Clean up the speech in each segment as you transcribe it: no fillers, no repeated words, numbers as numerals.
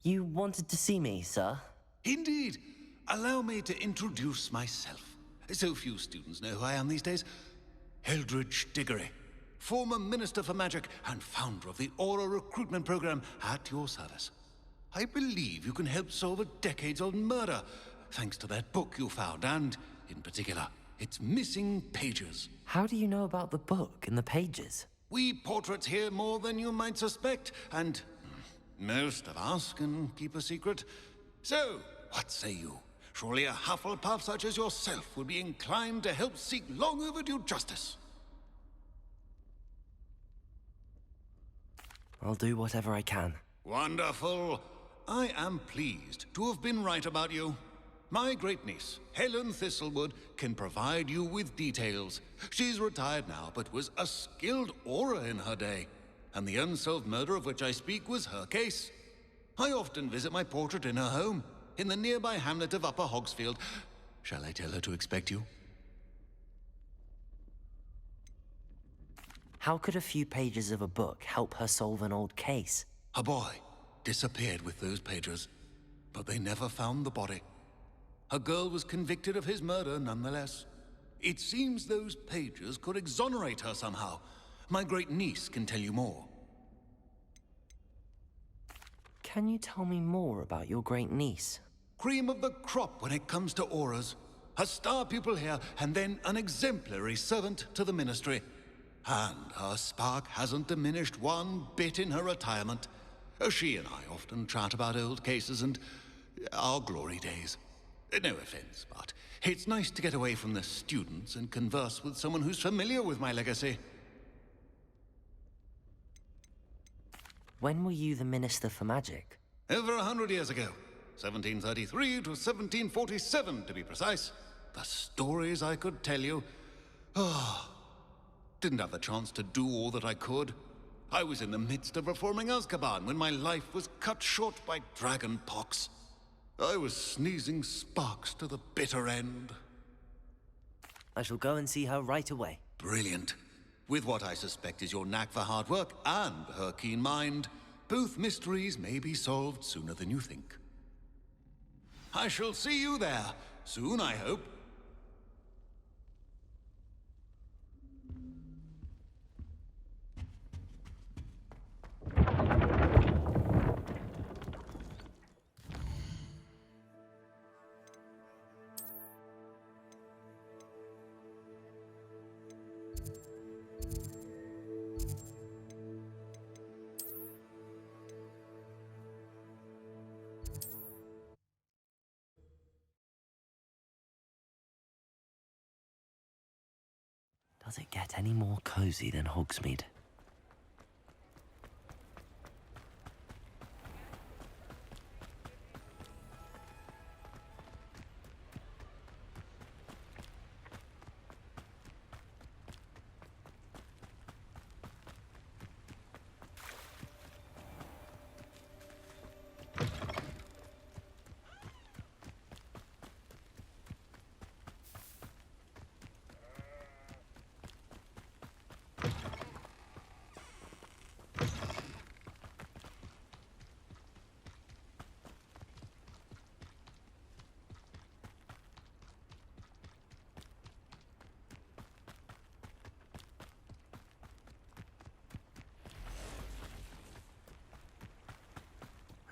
You wanted to see me, sir? Indeed. Allow me to introduce myself. So few students know who I am these days. Eldridge Diggory, former Minister for Magic and founder of the Aura Recruitment Program, at your service. I believe you can help solve a decades-old murder, thanks to that book you found, and, in particular, its missing pages. How do you know about the book and the pages? We portraits hear more than you might suspect, and most of us can keep a secret. So, what say you? Surely a Hufflepuff such as yourself would be inclined to help seek long overdue justice. I'll do whatever I can. Wonderful. I am pleased to have been right about you. My great-niece, Helen Thistlewood, can provide you with details. She's retired now, but was a skilled aura in her day. And the unsolved murder of which I speak was her case. I often visit my portrait in her home, in the nearby hamlet of Upper Hogsfield. Shall I tell her to expect you? How could a few pages of a book help her solve an old case? A boy disappeared with those pages, but they never found the body. A girl was convicted of his murder nonetheless. It seems those pages could exonerate her somehow. My great-niece can tell you more. Can you tell me more about your great-niece? Cream of the crop when it comes to auras. A star pupil here, and then an exemplary servant to the ministry. And her spark hasn't diminished one bit in her retirement. She and I often chat about old cases and our glory days. No offense, but it's nice to get away from the students and converse with someone who's familiar with my legacy. When were you the Minister for Magic? Over 100 years ago. 1733 to 1747, to be precise. The stories I could tell you. Didn't have the chance to do all that I could. I was in the midst of reforming AZKABAN when my life was cut short by dragon pox. I was sneezing sparks to the bitter end. I shall go and see her right away. Brilliant. With what I suspect is your knack for hard work and her keen mind, both mysteries may be solved sooner than you think. I shall see you there, soon I hope. Does it get any more cozy than Hogsmeade?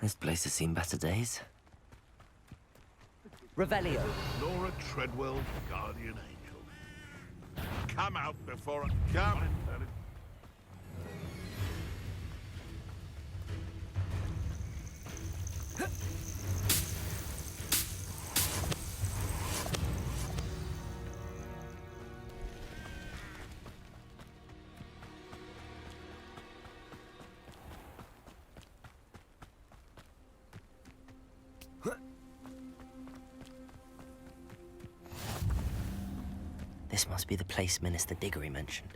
This place has seen better days. Revelio. Laura Treadwell, guardian angel. Come out before I come. This must be the place Minister Diggory mentioned.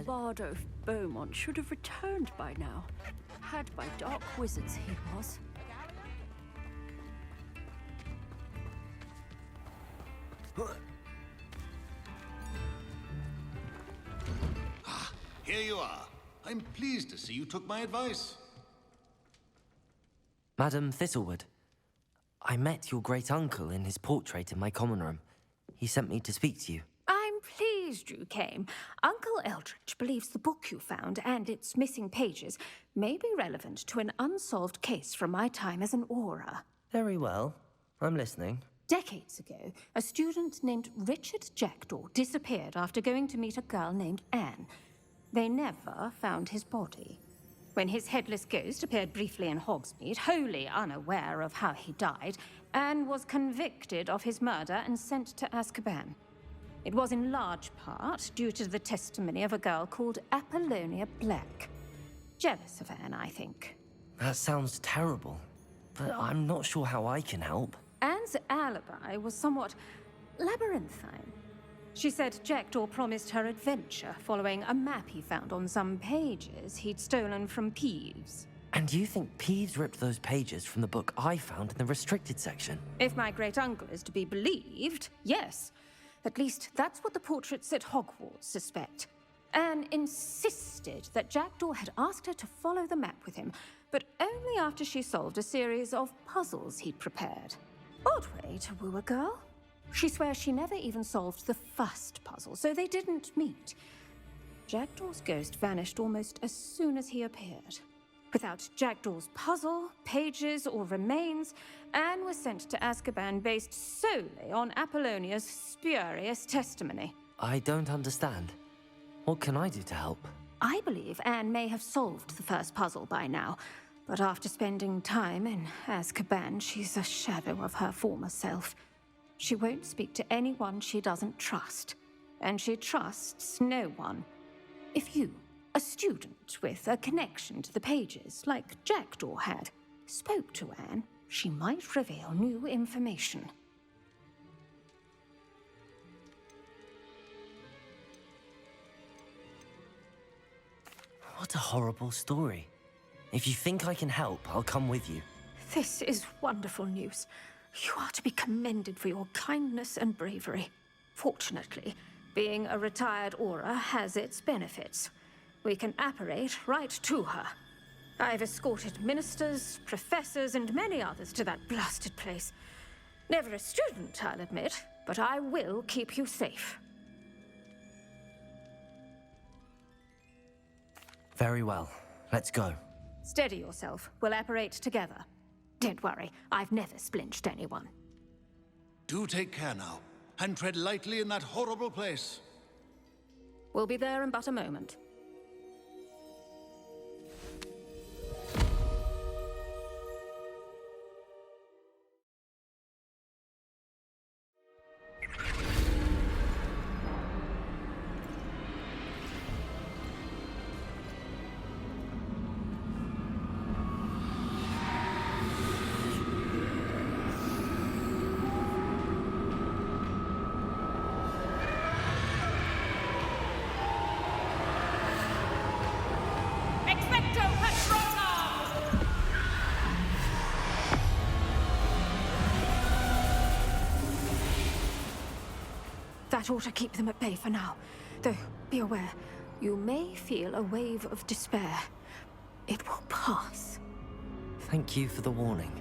Bardo Beaumont should have returned by now. Had by dark wizards he was. Here you are. I'm pleased to see you took my advice. Madam Thistlewood. I met your great-uncle in his portrait in my common room. He sent me to speak to you. I'm pleased you came. Uncle Eldridge believes the book you found and its missing pages may be relevant to an unsolved case from my time as an Auror. Very well. I'm listening. Decades ago, a student named Richard Jackdaw disappeared after going to meet a girl named Anne. They never found his body. When his headless ghost appeared briefly in Hogsmeade, wholly unaware of how he died, Anne was convicted of his murder and sent to Azkaban. It was in large part due to the testimony of a girl called Apollonia Black. Jealous of Anne, I think. That sounds terrible, but I'm not sure how I can help. Anne's alibi was somewhat labyrinthine. She said Jackdaw promised her adventure following a map he found on some pages he'd stolen from Peeves. And you think Peeves ripped those pages from the book I found in the restricted section? If my great-uncle is to be believed, yes. At least that's what the portraits at Hogwarts suspect. Anne insisted that Jackdaw had asked her to follow the map with him, but only after she solved a series of puzzles he'd prepared. Odd way to woo a girl. She swears she never even solved the first puzzle, so they didn't meet. Jackdaw's ghost vanished almost as soon as he appeared. Without Jackdaw's puzzle, pages, or remains, Anne was sent to Azkaban based solely on Apollonia's spurious testimony. I don't understand. What can I do to help? I believe Anne may have solved the first puzzle by now, but after spending time in Azkaban, she's a shadow of her former self. She won't speak to anyone she doesn't trust, and she trusts no one. If you, a student with a connection to the pages, like Jackdaw had, spoke to Anne, she might reveal new information. What a horrible story. If you think I can help, I'll come with you. This is wonderful news. You are to be commended for your kindness and bravery. Fortunately, being a retired Auror has its benefits. We can apparate right to her. I've escorted ministers, professors, and many others to that blasted place. Never a student, I'll admit, but I will keep you safe. Very well. Let's go. Steady yourself. We'll apparate together. Don't worry, I've never splinched anyone. Do take care now, and tread lightly in that horrible place. We'll be there in but a moment. That ought to keep them at bay for now. Though, be aware, you may feel a wave of despair. It will pass. Thank you for the warning.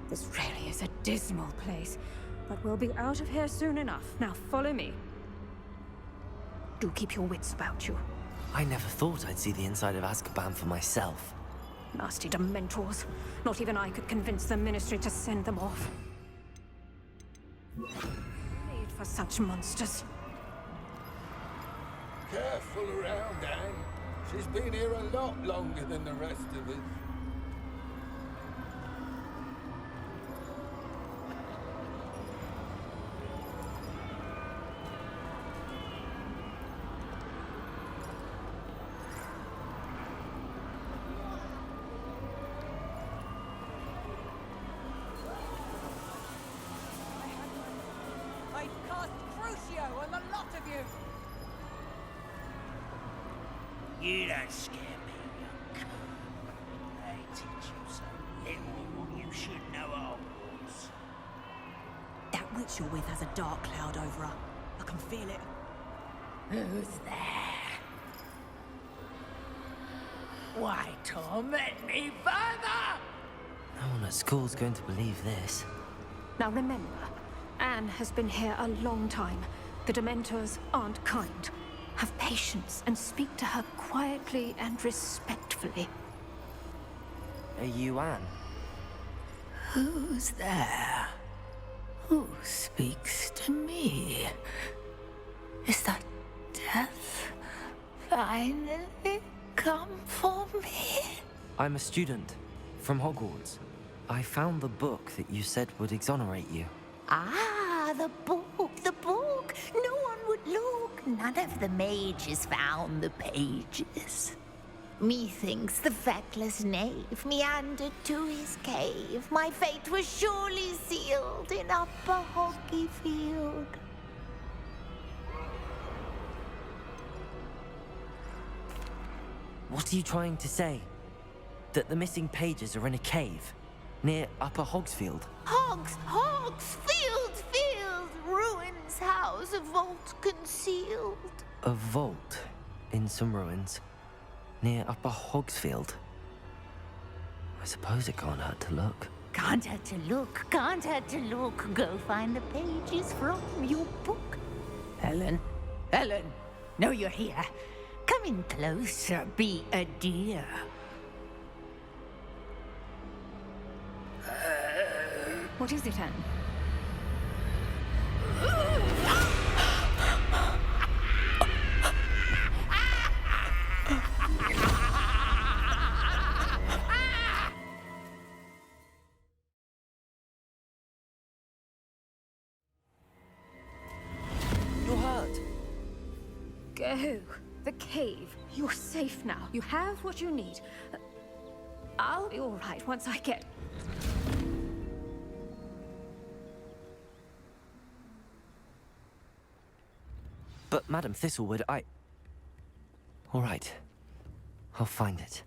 This really is a dismal place, but we'll be out of here soon enough. Now follow me. Do keep your wits about you. I never thought I'd see the inside of Azkaban for myself. Nasty Dementors. Not even I could convince the Ministry to send them off. Need for such monsters. Careful around, Anne. She's been here a lot longer than the rest of us. I've cast Crucio on the lot of you! You don't scare me, young cur. They teach you so little what you should know at Hogwarts. That witch you're with has a dark cloud over her. I can feel it. Who's there? Why torment me further? No one at school's going to believe this. Now remember, Anne has been here a long time. The Dementors aren't kind. Have patience and speak to her quietly and respectfully. Are you Anne? Who's there? Who speaks to me? Is that death finally come for me? I'm a student from Hogwarts. I found the book that you said would exonerate you. Ah, the book, the book. No one would look. None of the mages found the pages. Methinks the feckless knave meandered to his cave. My fate was surely sealed in Upper Hoggyfield. What are you trying to say? That the missing pages are in a cave near Upper Hogsfield? Hogsfield, ruins house, a vault concealed. A vault in some ruins near Upper Hogsfield. I suppose it can't hurt to look. Can't hurt to look, can't hurt to look. Go find the pages from your book. Helen, know you're here. Come in closer, be a dear. What is it, Anne? You're hurt. Go. The cave. You're safe now. You have what you need. I'll be all right once I get... But Madam Thistlewood, all right. I'll find it.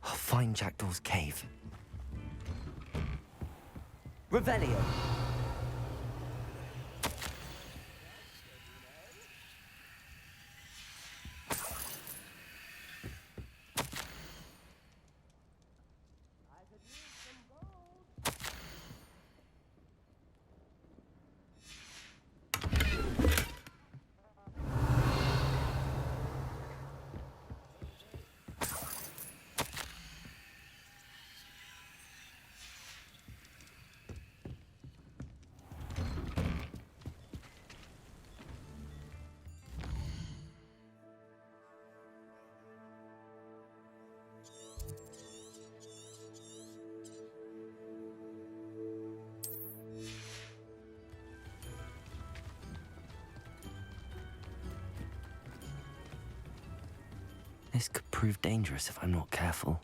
I'll find Jackdaw's cave. Revelio! This could prove dangerous if I'm not careful.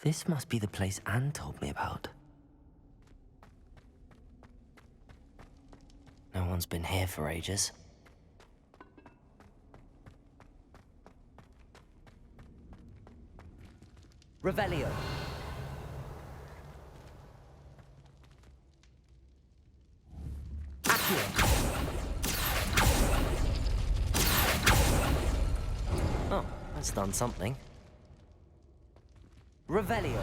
This must be the place Anne told me about. No one's been here for ages. Revelio. Oh, that's done something. Revelio.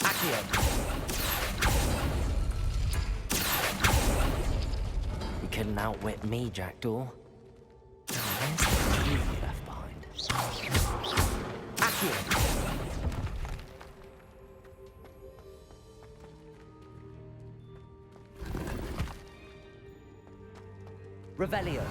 Accio. You couldn't outwit me, Jackdaw. Now, where's the key you left behind? Accio. Revelio.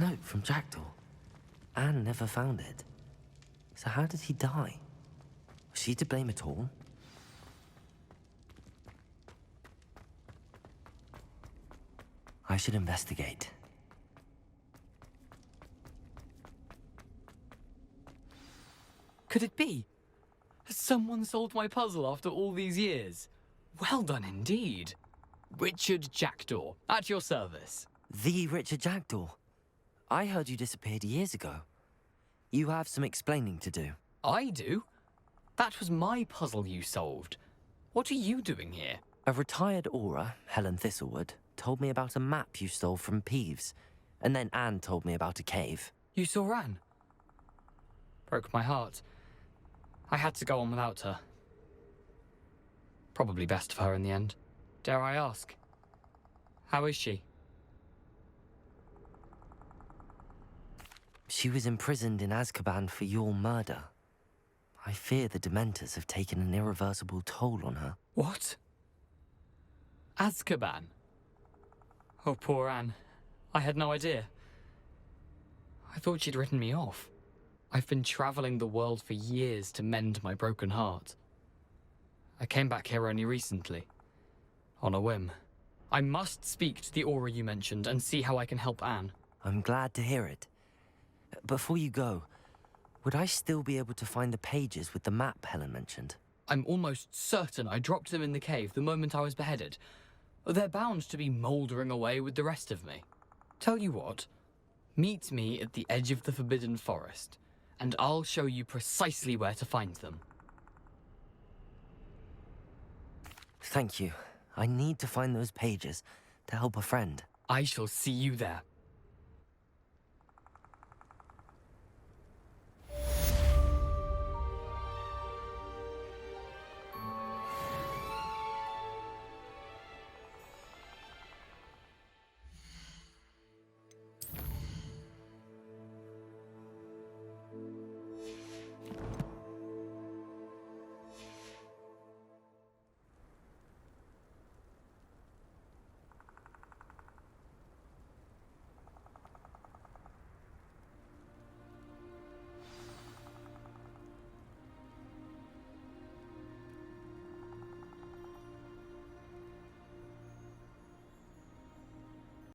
note from Jackdaw. Anne never found it. So how did he die? Was she to blame at all? I should investigate. Could it be? Has someone solved my puzzle after all these years? Well done indeed. Richard Jackdaw, at your service. The Richard Jackdaw. I heard you disappeared years ago. You have some explaining to do. I do? That was my puzzle you solved. What are you doing here? A retired aura, Helen Thistlewood, told me about a map you stole from Peeves. And then Anne told me about a cave. You saw Anne? Broke my heart. I had to go on without her. Probably best of her in the end. Dare I ask? How is she? She was imprisoned in AZKABAN for your murder. I fear the Dementors have taken an irreversible toll on her. What? AZKABAN? Oh, poor Anne. I had no idea. I thought she'd written me off. I've been traveling the world for years to mend my broken heart. I came back here only recently. On a whim. I must speak to the aura you mentioned and see how I can help Anne. I'm glad to hear it. Before you go, would I still be able to find the pages with the map Helen mentioned? I'm almost certain I dropped them in the cave the moment I was beheaded. They're bound to be mouldering away with the rest of me. Tell you what, meet me at the edge of the Forbidden Forest, and I'll show you precisely where to find them. Thank you. I need to find those pages to help a friend. I shall see you there.